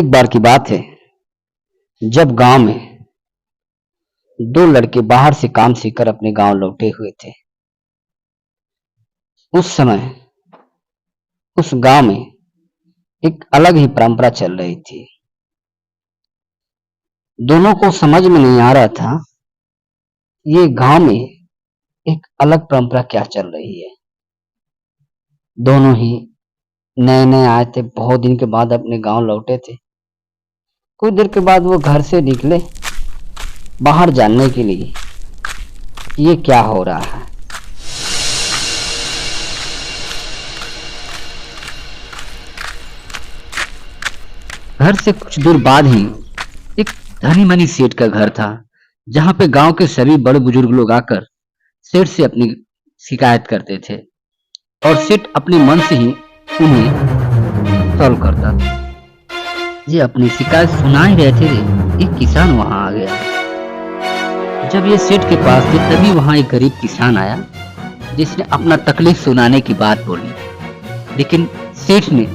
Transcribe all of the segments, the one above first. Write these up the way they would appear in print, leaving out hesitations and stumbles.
एक बार की बात है, जब गांव में दो लड़के बाहर से काम सीखकर अपने गांव लौटे हुए थे। उस समय उस गांव में एक अलग ही परंपरा चल रही थी। दोनों को समझ में नहीं आ रहा था ये गांव में एक अलग परंपरा क्या चल रही है। दोनों ही नए नए आए थे, बहुत दिन के बाद अपने गांव लौटे थे। कुछ देर के बाद वो घर से निकले बाहर जानने के लिए ये क्या हो रहा है। घर से कुछ दूर बाद ही एक धनी मनी सेठ का घर था, जहां पे गांव के सभी बड़े बुजुर्ग लोग आकर सेठ से अपनी शिकायत करते थे और सेठ अपने मन से ही उन्हें सॉल्व करता था। ये अपनी शिकायत सुना ही रहे थे, एक किसान वहां आ गया। जब ये सेठ के पास थे तभी वहां एक गरीब किसान आया जिसने अपना तकलीफ सुनाने की बात बोली, लेकिन सेठ ने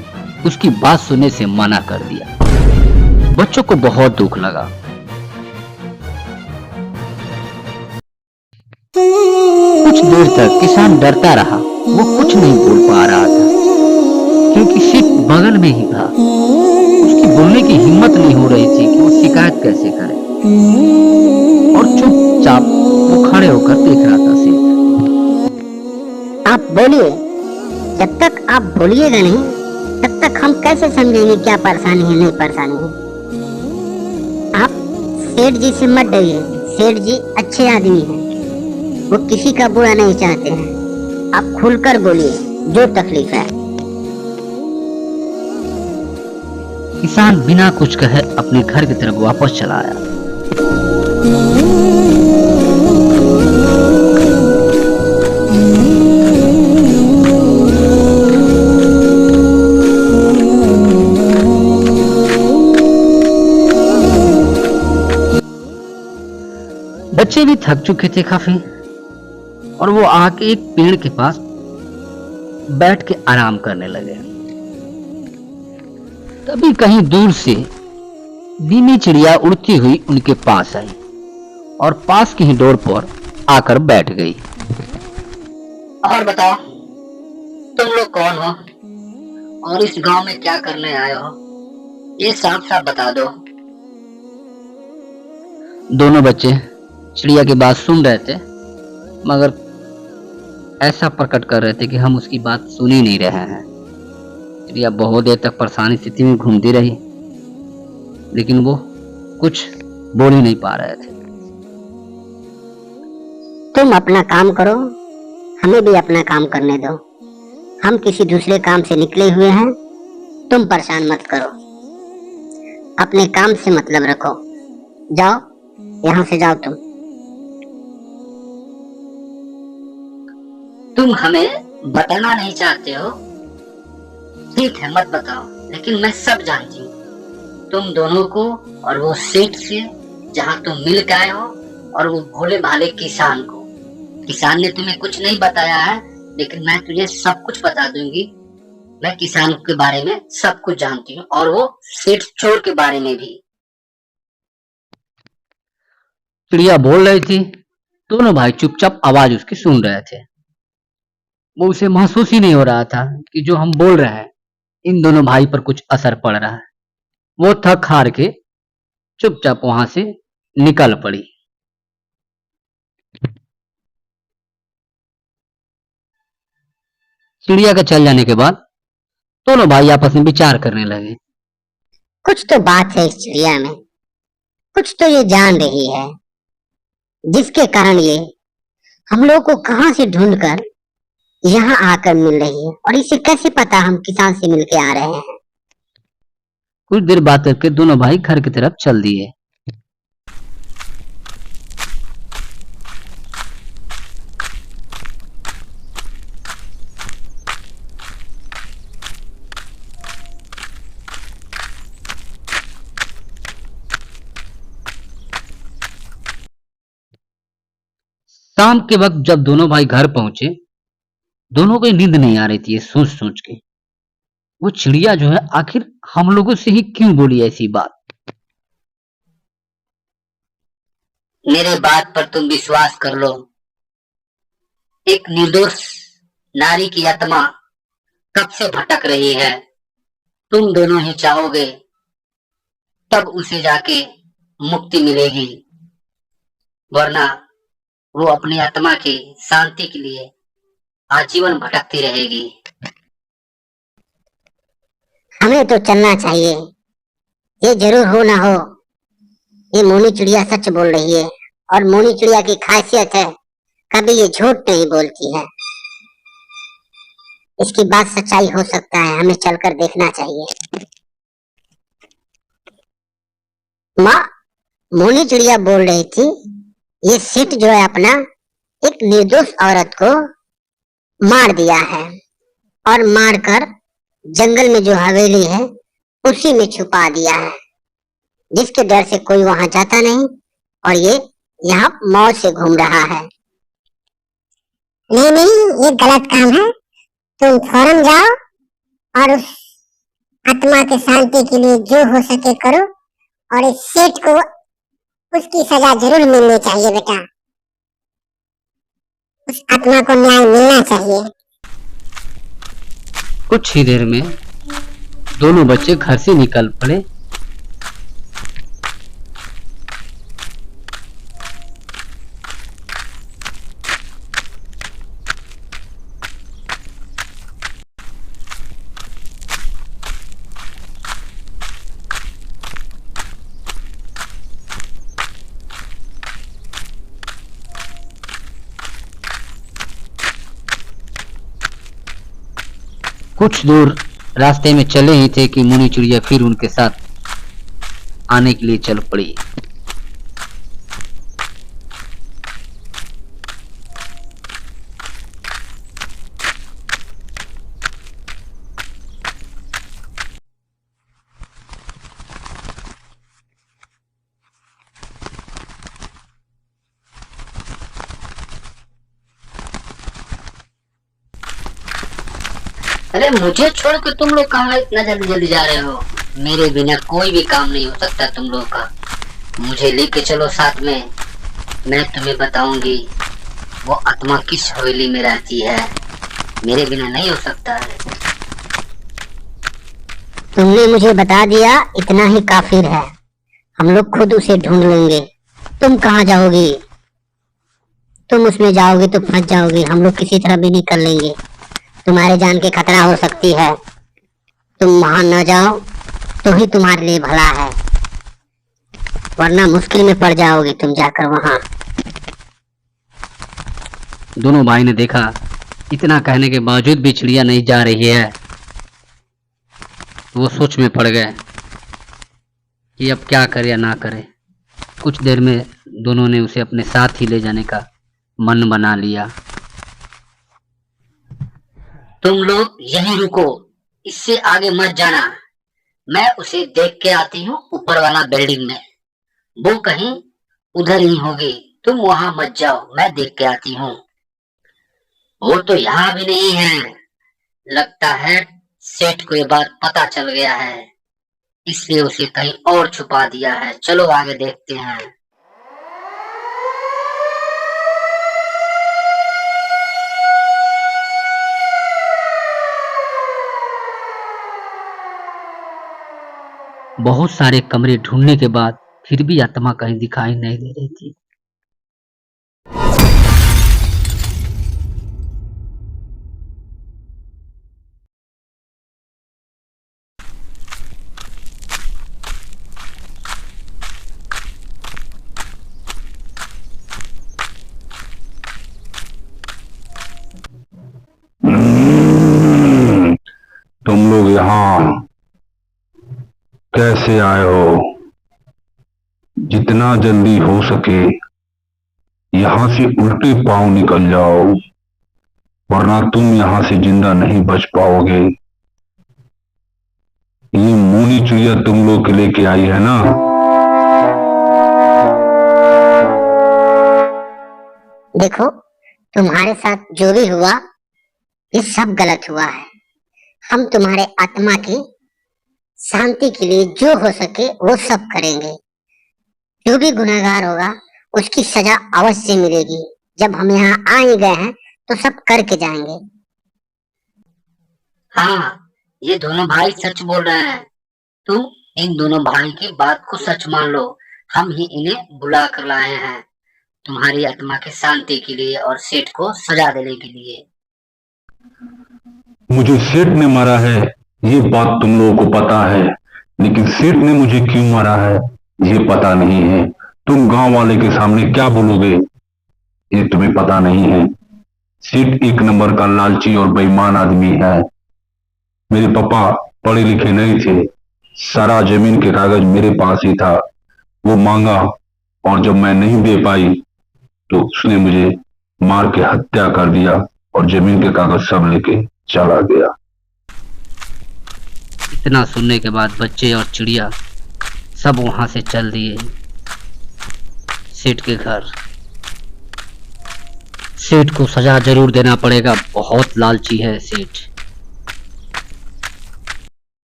उसकी बात सुनने से मना कर दिया। बच्चों को बहुत दुख लगा। कुछ देर तक किसान डरता रहा, वो कुछ नहीं बोल पा रहा था क्योंकि सेठ बगल में ही था। उसकी बोलने की हिम्मत नहीं हो रही थी कि वो शिकायत कैसे करे और चुपचाप वो खड़े होकर देख रहा था। सेठ, आप बोलिए। जब तक आप बोलिएगा नहीं तब तक हम कैसे समझेंगे क्या परेशानी है, नहीं परेशानी है। आप सेठ जी से मत डरिए, सेठ जी अच्छे आदमी हैं, वो किसी का बुरा नहीं चाहते हैं। आप खुलकर बोलिए जो तकलीफ है। किसान बिना कुछ कहे अपने घर की तरफ वापस चला आया। बच्चे भी थक चुके थे काफी और वो आके एक पेड़ के पास बैठ के आराम करने लगे। तभी कहीं दूर से धीमी चिड़िया उड़ती हुई उनके पास आई और पास की ही डोर पर आकर बैठ गई। और बताओ, तुम लोग कौन हो और इस गांव में क्या करने आए हो, ये साफ साफ बता दो। दोनों बच्चे चिड़िया की बात सुन रहे थे मगर ऐसा प्रकट कर रहे थे कि हम उसकी बात सुन ही नहीं रहे हैं। चिड़िया बहुत देर तक परेशानी स्थिति में घूमती रही, लेकिन वो कुछ बोल ही नहीं पा रहे थे। तुम अपना काम करो, हमें भी अपना काम करने दो। हम किसी दूसरे काम से निकले हुए हैं, तुम परेशान मत करो। अपने काम से मतलब रखो। जाओ, यहाँ से जाओ। तुम हमें बताना नहीं चाहते हो, ठीक है मत बताओ, लेकिन मैं सब जानती हूँ तुम दोनों को और वो सेठ से जहाँ तुम मिल के आए हो और वो भोले भाले किसान को। किसान ने तुम्हें कुछ नहीं बताया है, लेकिन मैं तुझे सब कुछ बता दूंगी। मैं किसान के बारे में सब कुछ जानती हूँ और वो सेठ चोर के बारे में भी। चिड़िया बोल रही थी, दोनों भाई चुपचाप आवाज उसकी सुन रहे थे। वो उसे महसूस ही नहीं हो रहा था कि जो हम बोल रहे हैं इन दोनों भाई पर कुछ असर पड़ रहा है। वो थक हार के चुपचाप वहां से निकल पड़ी। चिड़िया के चल जाने के बाद दोनों भाई आपस में विचार करने लगे। कुछ तो बात है इस चिड़िया में, कुछ तो ये जान रही है जिसके कारण ये हम लोग को कहां से ढूंढकर यहाँ आकर मिल रही है। और इसे कैसे पता हम किसान से मिलके आ रहे हैं। कुछ देर बात करके दोनों भाई घर की तरफ चल दिए। शाम के वक्त जब दोनों भाई घर पहुंचे, दोनों को नींद नहीं आ रही थी ये सोच सोच के। वो चिड़िया जो है आखिर हम लोगों से ही क्यों बोली ऐसी बात? मेरे बात पर तुम विश्वास कर लो। एक निर्दोष नारी की आत्मा कब से भटक रही है। तुम दोनों ही चाहोगे तब उसे जाके मुक्ति मिलेगी, वरना वो अपनी आत्मा की शांति के लिए आजीवन भटकती रहेगी। हमें तो चलना चाहिए। ये जरूर हो ना हो, ये मोनी चिड़िया सच बोल रही है। और मोनी चिड़िया की खासियत है, कभी ये झूठ नहीं बोलती है। इसकी बात सच्चाई हो सकता है, हमें चलकर देखना चाहिए। माँ, मोनी चिड़िया बोल रही थी ये सेठ जो है अपना एक निर्दोष औरत को मार दिया है और मारकर जंगल में जो हवेली है उसी में छुपा दिया है, जिसके डर से कोई वहां जाता नहीं और ये यहाँ मौज से घूम रहा है। नहीं नहीं, ये गलत काम है। तुम फौरन जाओ और उस आत्मा के शांति के लिए जो हो सके करो, और इस सेठ को उसकी सजा जरूर मिलनी चाहिए बेटा। उस आत्मा को न्याय मिलना चाहिए। कुछ ही देर में दोनों बच्चे घर से निकल पड़े। कुछ दूर रास्ते में चले ही थे कि मुनी चिड़िया फिर उनके साथ आने के लिए चल पड़ी। अरे मुझे छोड़ के तुम लोग कहाँ इतना जल्दी जल्दी जा रहे हो? मेरे बिना कोई भी काम नहीं हो सकता तुम लोगों का। मुझे लेके चलो साथ में, मैं तुम्हें बताऊंगी वो आत्मा किस हवेली में रहती है। मेरे बिना नहीं हो सकता है। तुमने मुझे बता दिया, इतना ही काफिर है। हम लोग खुद उसे ढूंढ लेंगे। तुम कहाँ जाओगी? तुम उसमें जाओगे तो फंस जाओगे। हम लोग किसी तरह भी निकल लेंगे। तुम्हारे जान के खतरा हो सकती है। तुम वहां न जाओ तो ही तुम्हारे लिए भला है, वरना मुश्किल में पड़ जाओगे तुम जाकर वहां। दोनों भाई ने देखा इतना कहने के बावजूद भी चिड़िया नहीं जा रही है। वो सोच में पड़ गए कि अब क्या करे या ना करे। कुछ देर में दोनों ने उसे अपने साथ ही ले जाने का मन बना लिया। तुम लोग यहीं रुको, इससे आगे मत जाना। मैं उसे देख के आती हूँ ऊपर वाला बिल्डिंग में। वो कहीं उधर ही होगी। तुम वहां मत जाओ, मैं देख के आती हूँ। वो तो यहाँ भी नहीं है। लगता है सेठ को ये बात पता चल गया है, इसलिए उसे कहीं और छुपा दिया है। चलो आगे देखते हैं। बहुत सारे कमरे ढूंढने के बाद फिर भी आत्मा कहीं दिखाई नहीं दे रही थी। तुम लोग यहाँ कैसे आए हो? जितना जल्दी हो सके यहाँ से उल्टे पांव निकल जाओ, वरना तुम यहाँ से जिंदा नहीं बच पाओगे। ये मोनी चिड़िया तुम लोग के लेके आई है ना? देखो, तुम्हारे साथ जो भी हुआ ये सब गलत हुआ है। हम तुम्हारे आत्मा की शांति के लिए जो हो सके वो सब करेंगे। जो भी गुनहगार होगा उसकी सजा अवश्य मिलेगी। जब हम यहाँ आ ही गए हैं तो सब करके जाएंगे। हाँ, ये दोनों भाई सच बोल रहे हैं। तुम इन दोनों भाई की बात को सच मान लो। हम ही इन्हें बुला कर लाए हैं तुम्हारी आत्मा की शांति के लिए और सेठ को सजा देने के लिए। मुझे सेठ ने मारा है ये बात तुम लोगों को पता है, लेकिन सेठ ने मुझे क्यों मारा है ये पता नहीं है। तुम गांव वाले के सामने क्या बोलोगे ये तुम्हें पता नहीं है। सेठ एक नंबर का लालची और बेईमान आदमी है। मेरे पापा पढ़े लिखे नहीं थे, सारा जमीन के कागज मेरे पास ही था। वो मांगा और जब मैं नहीं दे पाई तो उसने मुझे मार के हत्या कर दिया और जमीन के कागज सब लेके चला गया। इतना सुनने के बाद बच्चे और चिड़िया सब वहां से चल दिए सेठ के घर। सेठ को सजा जरूर देना पड़ेगा, बहुत लालची है सेठ।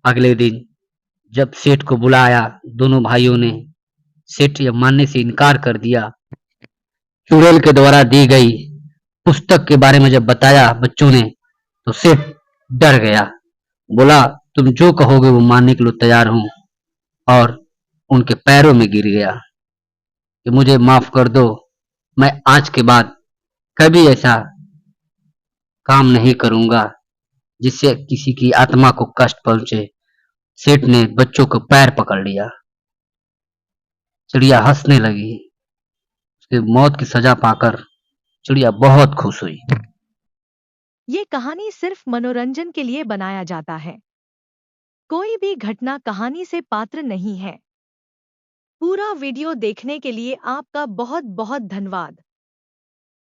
अगले दिन जब सेठ को बुलाया, दोनों भाइयों ने सेठ यह मानने से इनकार कर दिया। चुड़ैल के द्वारा दी गई पुस्तक के बारे में जब बताया बच्चों ने तो सेठ डर गया। बोला, तुम जो कहोगे वो मानने के लिए तैयार हूं, और उनके पैरों में गिर गया कि मुझे माफ कर दो, मैं आज के बाद कभी ऐसा काम नहीं करूंगा जिससे किसी की आत्मा को कष्ट पहुंचे। सेठ ने बच्चों को पैर पकड़ लिया। चिड़िया हंसने लगी। उसकी मौत की सजा पाकर चिड़िया बहुत खुश हुई। ये कहानी सिर्फ मनोरंजन के लिए बनाया जाता है। कोई भी घटना कहानी से पात्र नहीं है। पूरा वीडियो देखने के लिए आपका बहुत बहुत धन्यवाद।